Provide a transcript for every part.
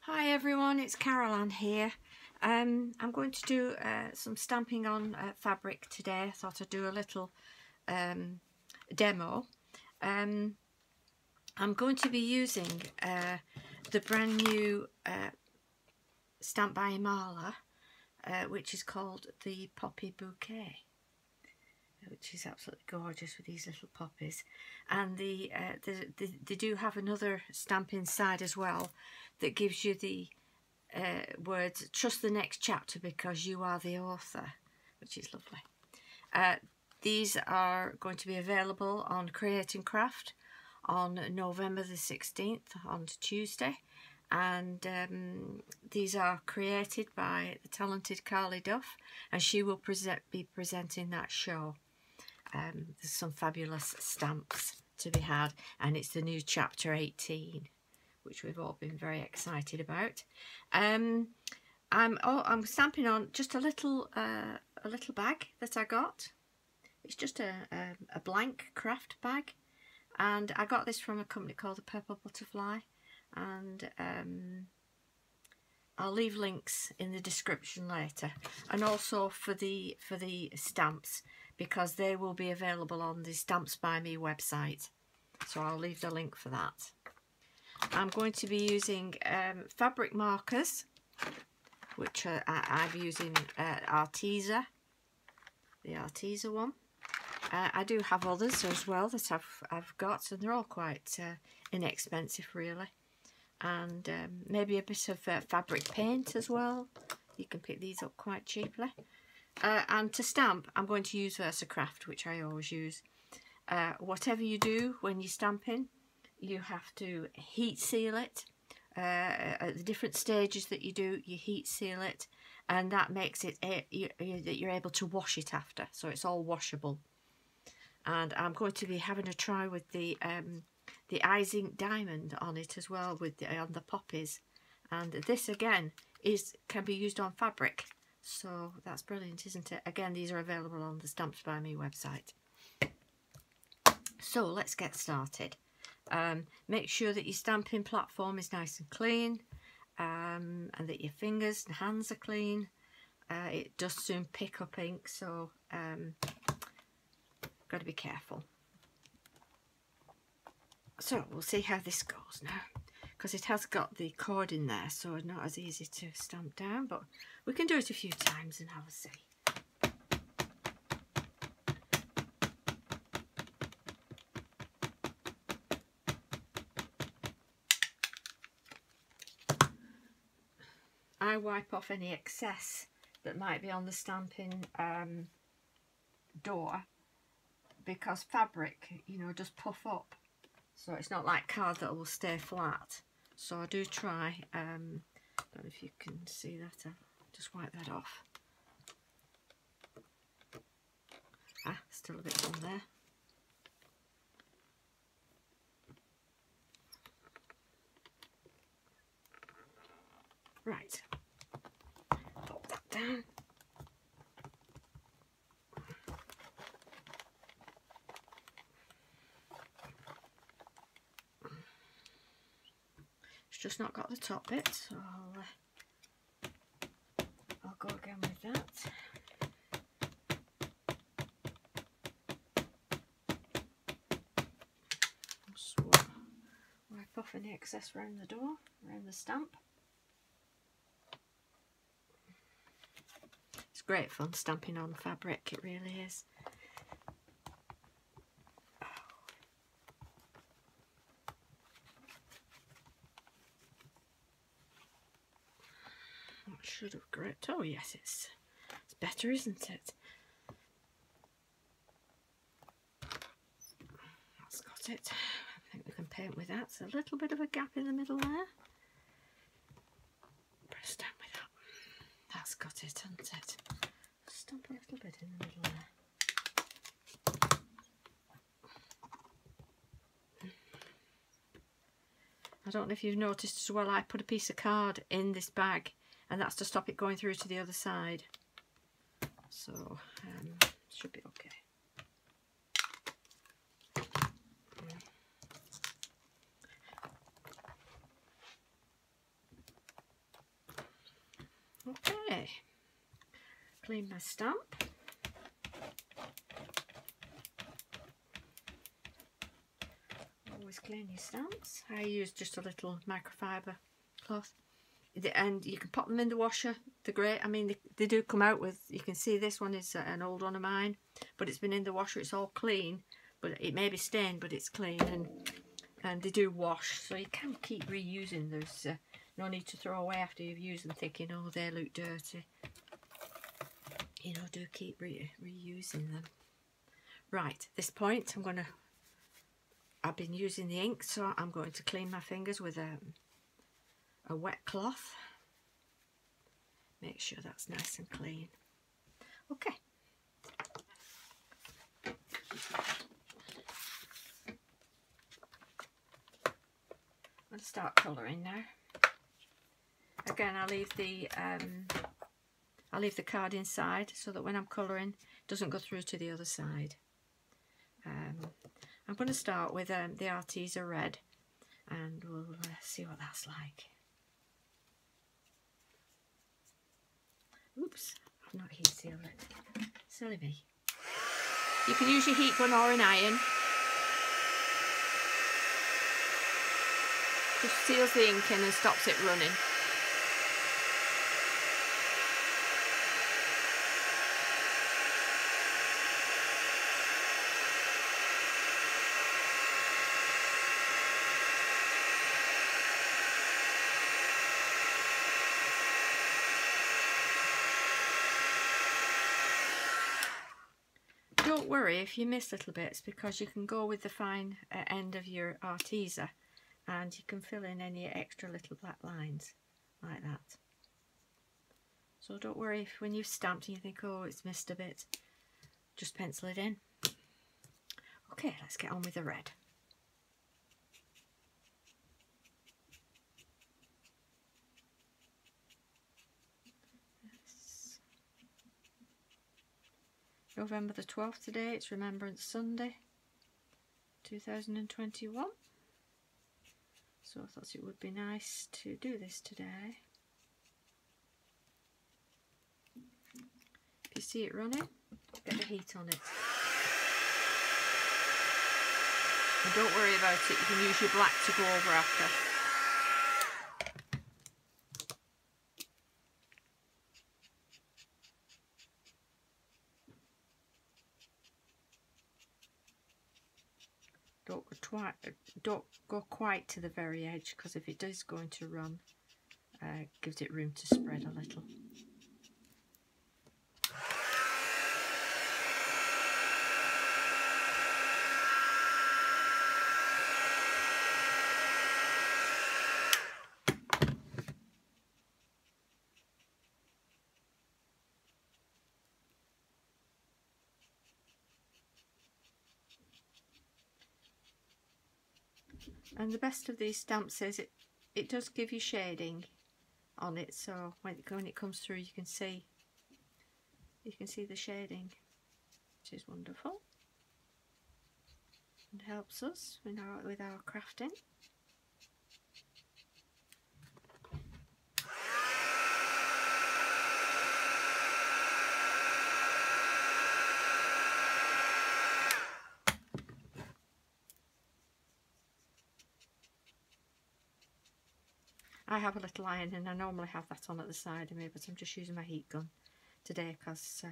Hi everyone, it's Caroline here. I'm going to do some stamping on fabric today. I thought I'd do a little demo. I'm going to be using the brand new stamp by Imala, which is called the Poppy Bouquet, which is absolutely gorgeous with these little poppies. And they do have another stamp inside as well that gives you the words, "Trust the next chapter because you are the author," which is lovely. These are going to be available on Create and Craft on November the 16th, on Tuesday. And these are created by the talented Carly Duff, and she will be presenting that show. There's some fabulous stamps to be had, and it's the new chapter 18, which we've all been very excited about. I'm stamping on just a little bag that I got. It's just a blank craft bag, and I got this from a company called the Purple Butterfly, and I'll leave links in the description later, and also for the stamps, because they will be available on the Stamps by Me website, so I'll leave the link for that. I'm going to be using fabric markers, which I'm using Artisan, the Artisan one. I do have others as well that I've got, and they're all quite inexpensive really. And maybe a bit of fabric paint as well. You can pick these up quite cheaply. And to stamp, I'm going to use Versacraft, which I always use. Whatever you do when you're stamping, you have to heat seal it. At the different stages that you do, you heat seal it, and that makes it that you're able to wash it after, so it's all washable. And I'm going to be having a try with the Ice Ink Diamond on it as well, with on the poppies. And this again can be used on fabric, so that's brilliant, isn't it? Again, these are available on the Stamps by Me website. So let's get started. Make sure that your stamping platform is nice and clean, and that your fingers and hands are clean. It does soon pick up ink, so got to be careful. So we'll see how this goes now, because it has got the cord in there, so not as easy to stamp down, but we can do it a few times and have a see. I wipe off any excess that might be on the stamping door, because fabric, you know, does puff up, so it's not like card that will stay flat. So I do try, I don't know if you can see that, I'll just wipe that off. Still a bit on there. Right, pop that down. It's just not got the top bit, so I'll go again with that. Just wipe off any excess around the door, around the stamp. It's great fun stamping on fabric, it really is. I should have gripped. Oh yes, it's better, isn't it? That's got it. I think we can paint with that. So a little bit of a gap in the middle there. Press down with that. That's got it, hasn't it? Stamp a little bit in the middle there. I don't know if you've noticed as well, I put a piece of card in this bag, and that's to stop it going through to the other side. So should be okay. Okay, clean my stamp. Always clean your stamps. I use just a little microfiber cloth, and you can pop them in the washer. They're great. I mean, they do come out with, you can see this one is an old one of mine, but it's been in the washer. It's all clean, but it may be stained, but it's clean, and they do wash, so you can keep reusing. There's no need to throw away after you've used them thinking, oh, they look dirty. You know, do keep reusing them. Right, at this point I've been using the ink, so I'm going to clean my fingers with a wet cloth. Make sure that's nice and clean. Okay. I'm going to start colouring now. Again, I'll leave the card inside so that when I'm colouring, it doesn't go through to the other side. I'm going to start with the Artisan Red, and we'll see what that's like. Oops, I've not heat sealed it. Silly me. You can use your heat gun or an iron. Just seals the ink in and stops it running. Don't worry if you miss little bits, because you can go with the fine end of your Artisan and you can fill in any extra little black lines like that. So don't worry if when you've stamped and you think, oh, it's missed a bit, just pencil it in. Okay, let's get on with the red. November the 12th today, it's Remembrance Sunday 2021, so I thought it would be nice to do this today. If you see it running, get the heat on it. And don't worry about it, you can use your black to go over after. Don't go quite to the very edge, because if it is going to run, gives it room to spread a little. And the best of these stamps is it does give you shading on it, so when it comes through you can see the shading, which is wonderful and helps us with our crafting. I have a little iron, and I normally have that on at the side of me, but I'm just using my heat gun today because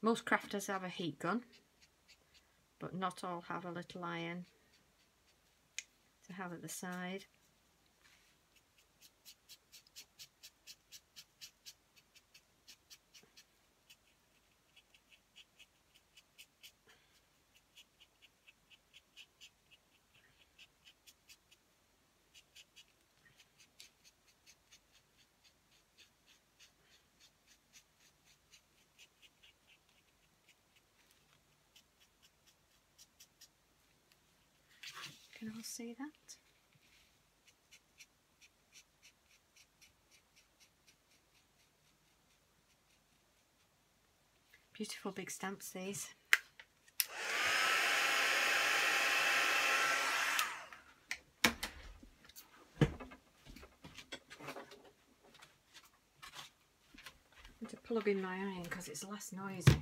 most crafters have a heat gun, but not all have a little iron to have at the side. Can you all see that? Beautiful big stamps, these. plug in my iron because it's less noisy.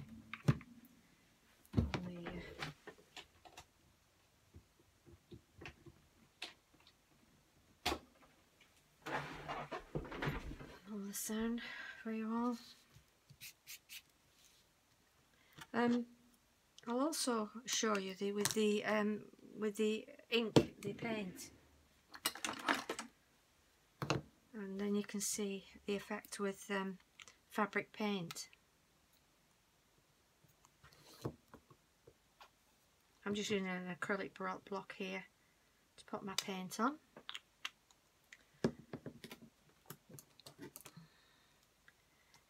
On the sound for you all. I'll also show you with the ink, the paint, and then you can see the effect with fabric paint. I'm just using an acrylic block here to put my paint on.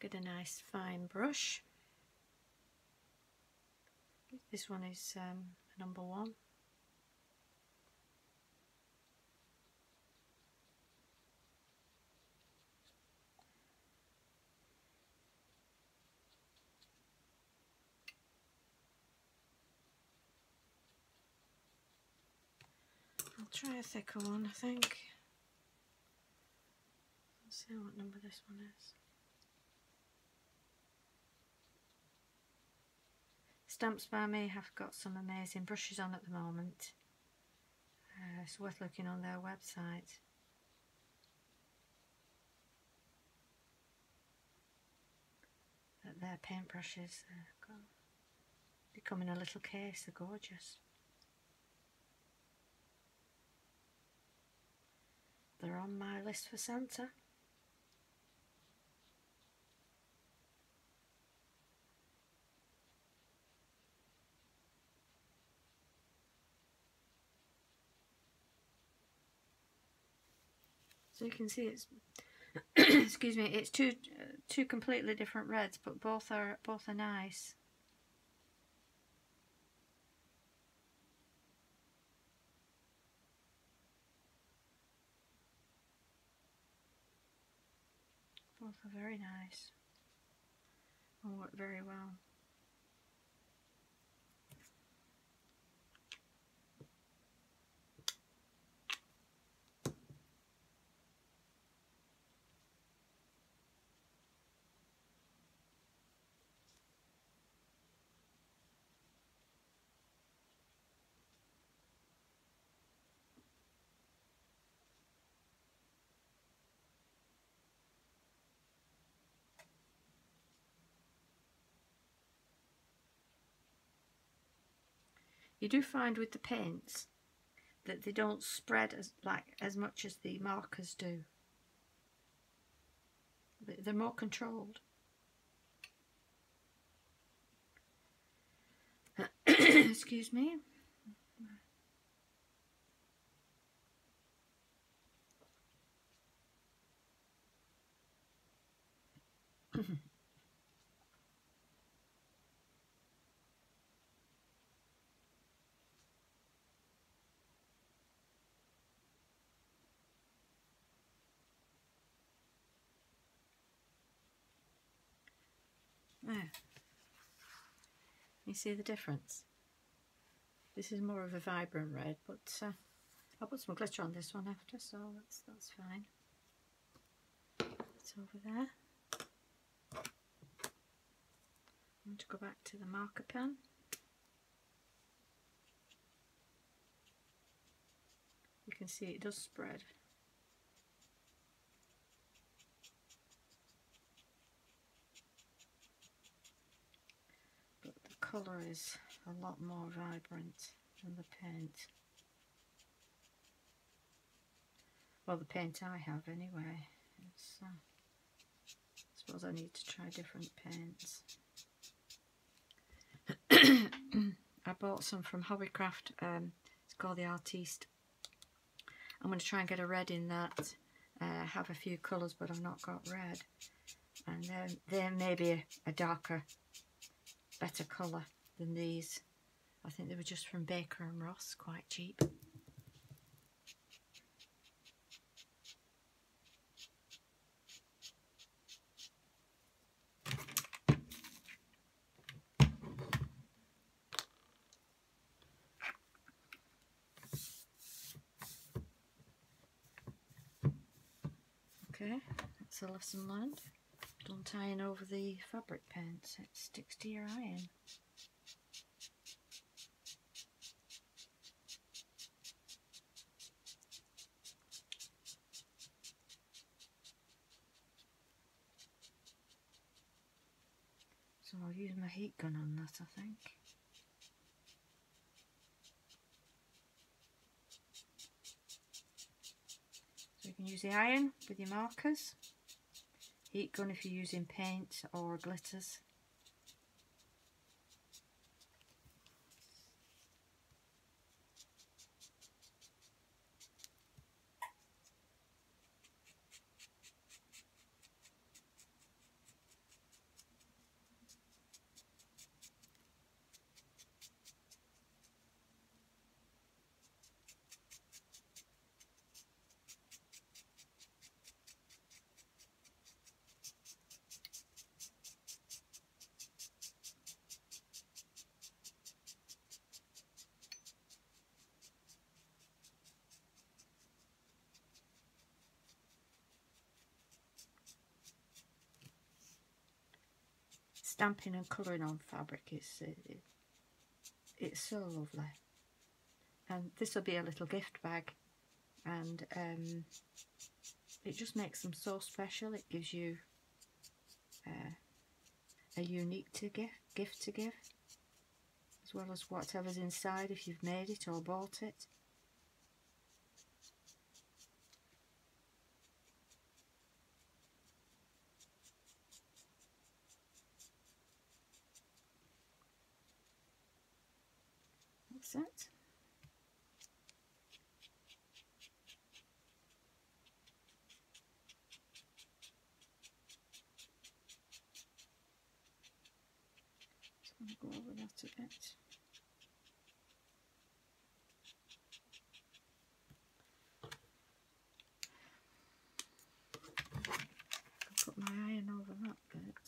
Get a nice fine brush. This one is number 1. I'll try a thicker one, I think. Let's see what number this one is. Stamps by Me have got some amazing brushes on at the moment. It's worth looking on their website. Their paintbrushes are becoming a little case, they're gorgeous. They're on my list for Santa. So you can see it's excuse me, it's two completely different reds, but both are nice. Both are very nice and work very well. You do find with the paints that they don't spread as much as the markers do. They're more controlled. Excuse me. There. You see the difference? This is more of a vibrant red, but I'll put some glitter on this one after, so that's fine. It's over there. I'm going to go back to the marker pen. You can see it does spread. But the colour is a lot more vibrant than the paint. Well, the paint I have anyway. It's, I suppose I need to try different paints. I bought some from Hobbycraft. It's called the Artiste. I'm going to try and get a red in that. Have a few colours, but I've not got red. And there may be a darker, better colour than these. I think they were just from Baker and Ross, quite cheap. Okay, that's a lesson learned. Don't iron over the fabric paint, it sticks to your iron. So I'll use my heat gun on that, I think. So you can use the iron with your markers, heat gun if you're using paint or glitters. Stamping and colouring on fabric it's so lovely, and this will be a little gift bag, and it just makes them so special. It gives you a unique gift to give, as well as whatever's inside if you've made it or bought it. That's it. Just going to go over that a bit. I'll put my iron over that bit.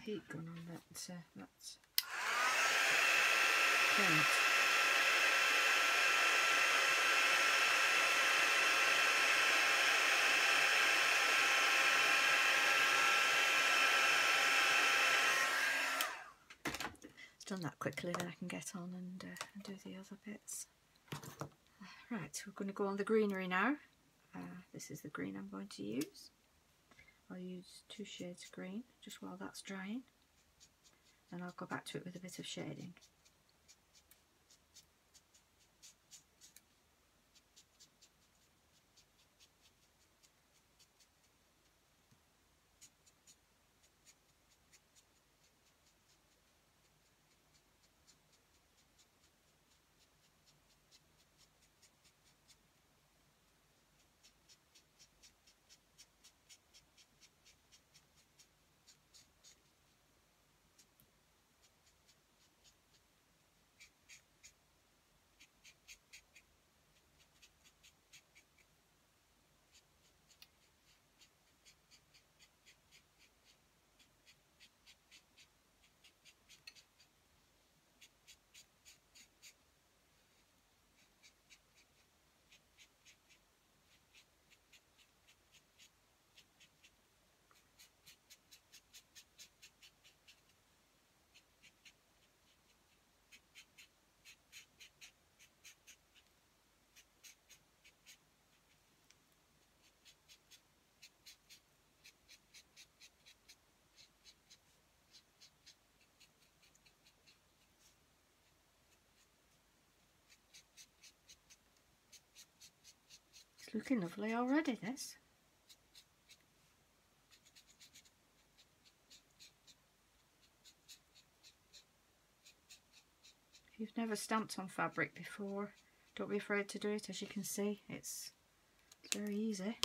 Heat gun on that paint. It's done that quickly, then I can get on and do the other bits. Right, we're going to go on the greenery now. This is the green I'm going to use. I'll use 2 shades of green just while that's drying, and I'll go back to it with a bit of shading. It's looking lovely already, this. If you've never stamped on fabric before, don't be afraid to do it. As you can see, it's very easy.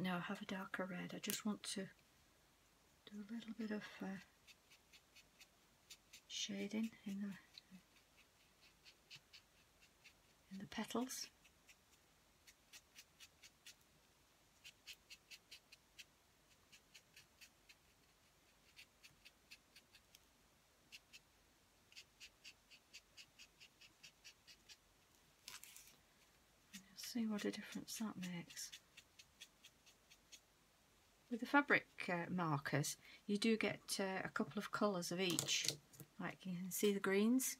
Now I have a darker red. I just want to do a little bit of shading in the petals. See what a difference that makes. With the fabric markers, you do get a couple of colours of each. Like you can see the greens,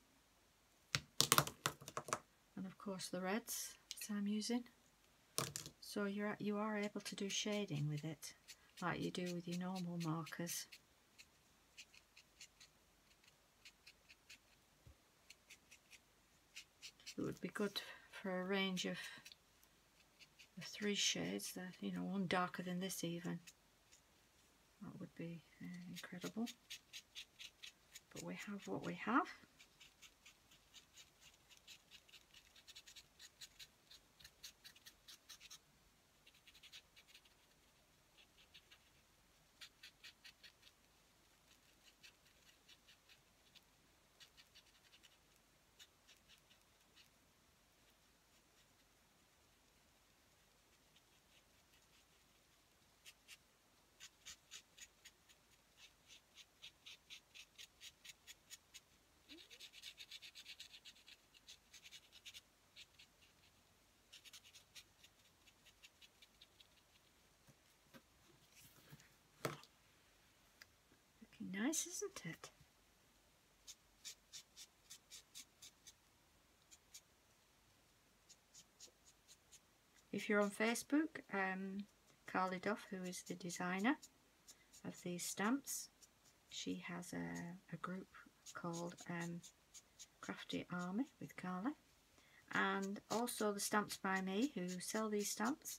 and of course the reds that I'm using. So you are able to do shading with it, like you do with your normal markers. It would be good for a range of 3 shades, that, you know, one darker than this even. That would be incredible. But we have what we have. Nice, isn't it? If you're on Facebook, Carly Duff, who is the designer of these stamps, she has a group called Crafty Army with Carly, and also the Stamps by Me, who sell these stamps.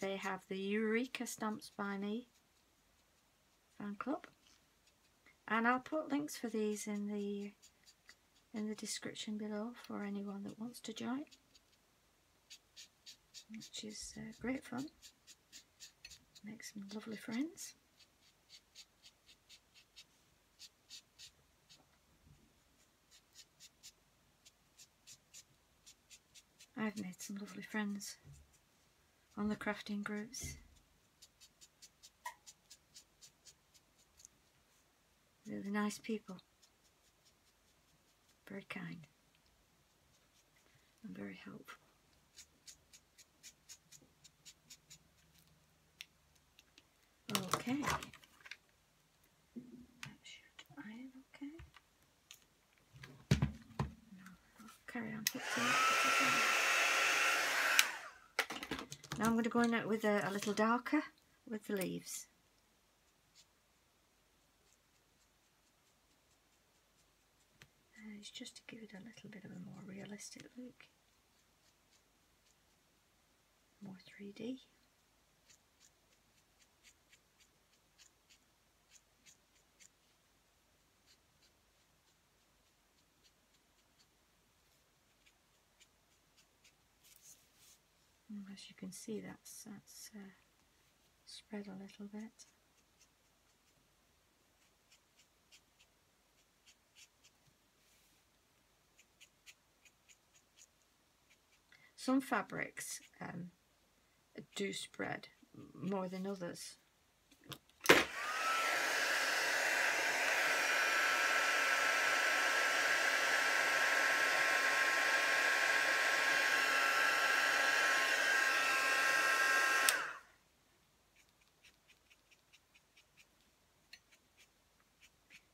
They have the Eureka Stamps by Me fan club. And I'll put links for these in the description below for anyone that wants to join, which is great fun. Make some lovely friends. I've made some lovely friends on the crafting groups. Really nice people, very kind and very helpful. Okay, that should iron okay. No, I'll carry on fixing it. Now I'm going to go in with a little darker with the leaves. It's just to give it a little bit of a more realistic look, more 3D. And as you can see, that's spread a little bit. Some fabrics do spread more than others.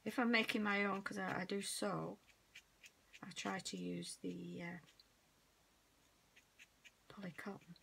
If I'm making my own, because I do sew, I try to use the poly cotton.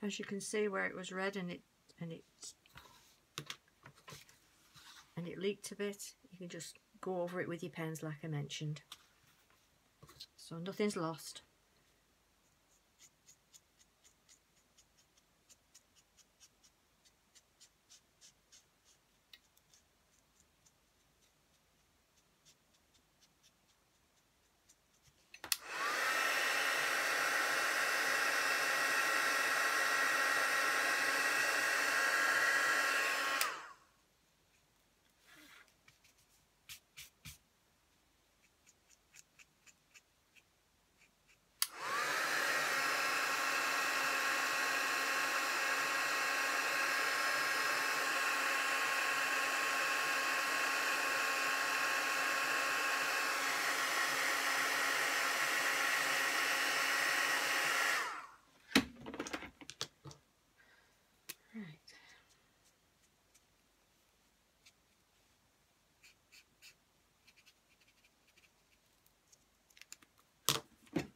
As you can see where it was red and it leaked a bit, you can just go over it with your pens like I mentioned. So nothing's lost.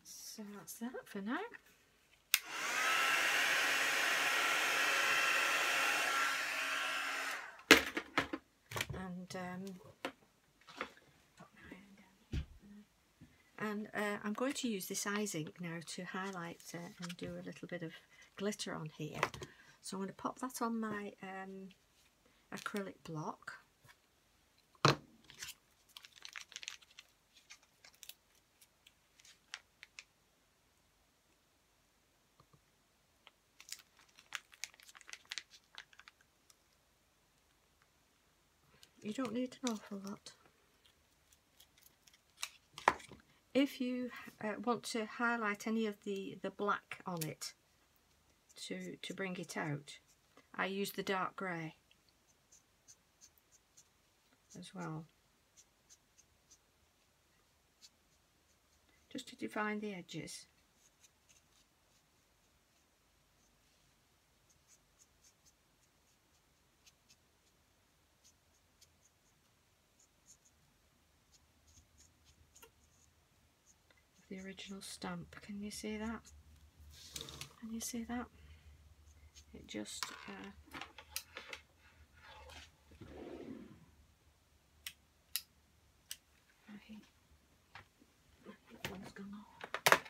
So that's that for now. And I'm going to use this ice ink now to highlight and do a little bit of glitter on here. So I'm going to pop that on my acrylic block. You don't need an awful lot. If you want to highlight any of the black on it to bring it out, I use the dark grey as well, just to define the edges. The original stamp. Can you see that? Can you see that? It just one's gone off.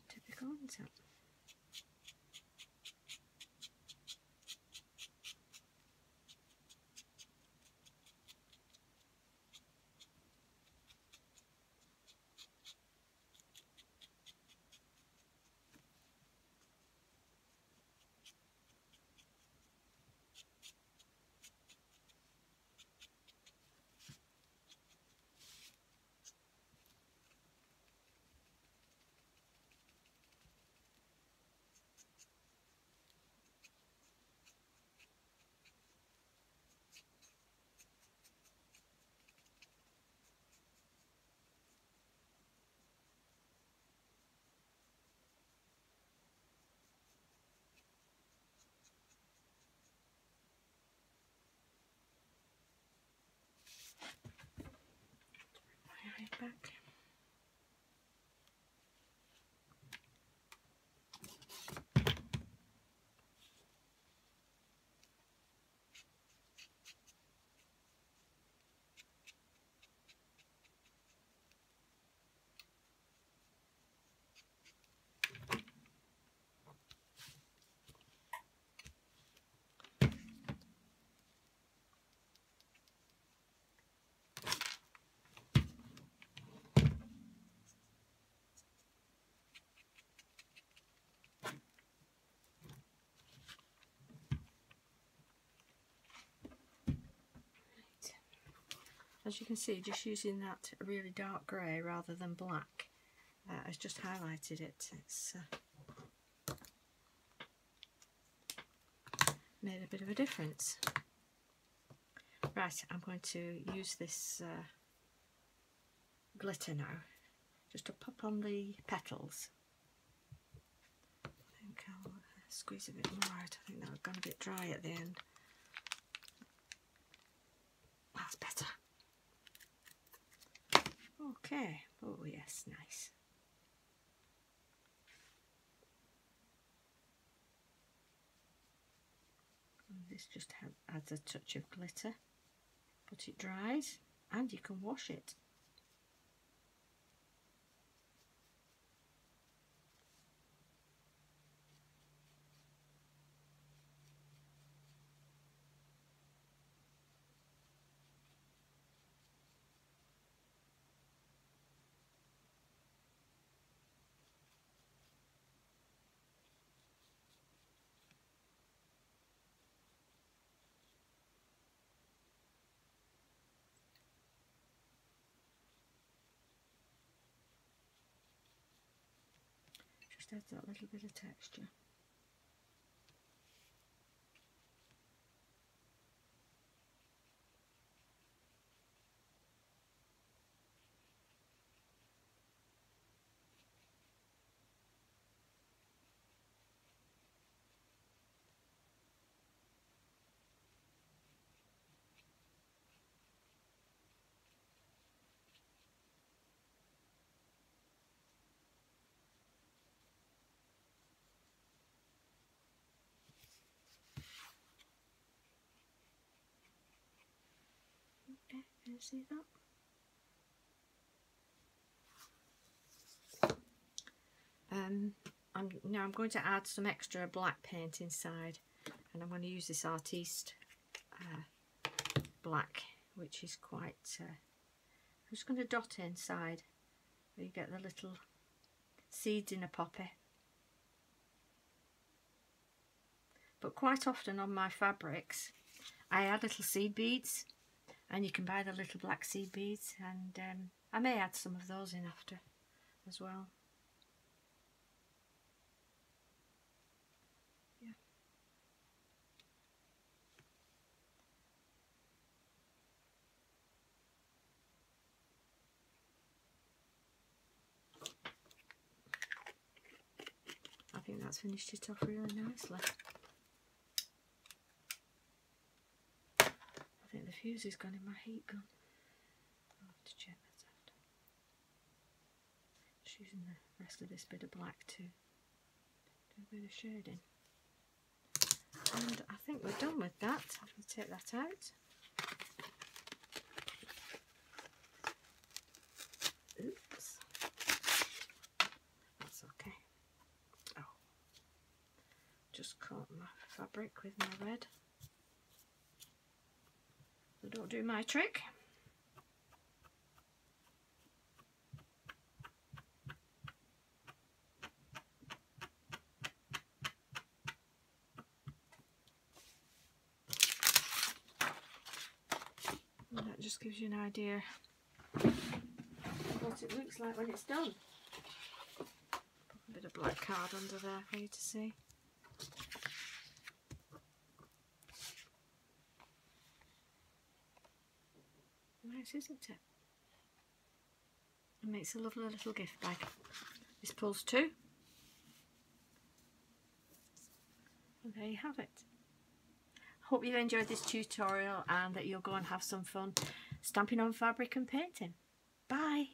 Typical, isn't it? Back. As you can see, just using that really dark grey rather than black has just highlighted it. It's made a bit of a difference. Right, I'm going to use this glitter now, just to pop on the petals. I think I'll squeeze a bit more out. I think that got a bit dry at the end. That's better. Okay, oh yes, nice. this just adds a touch of glitter, but it dries and you can wash it. Just adds that little bit of texture. Okay, can you see that? I'm going to add some extra black paint inside, and I'm going to use this Artiste black, which is quite. I'm just going to dot inside where you get the little seeds in a poppy. But quite often on my fabrics, I add little seed beads, and you can buy the little black seed beads, and I may add some of those in after as well. Yeah. I think that's finished it off really nicely. I think the fuse has gone in my heat gun. I'll have to check that after. Just using the rest of this bit of black to do a bit of shading. And I think we're done with that. I'm going to take that out. Oops. That's okay. Oh. Just caught my fabric with my red. So don't do my trick. And that just gives you an idea of what it looks like when it's done. Put a bit of black card under there for you to see. Nice, isn't it? It makes a lovely little gift bag. This pulls two. And there you have it. Hope you've enjoyed this tutorial and that you'll go and have some fun stamping on fabric and painting. Bye!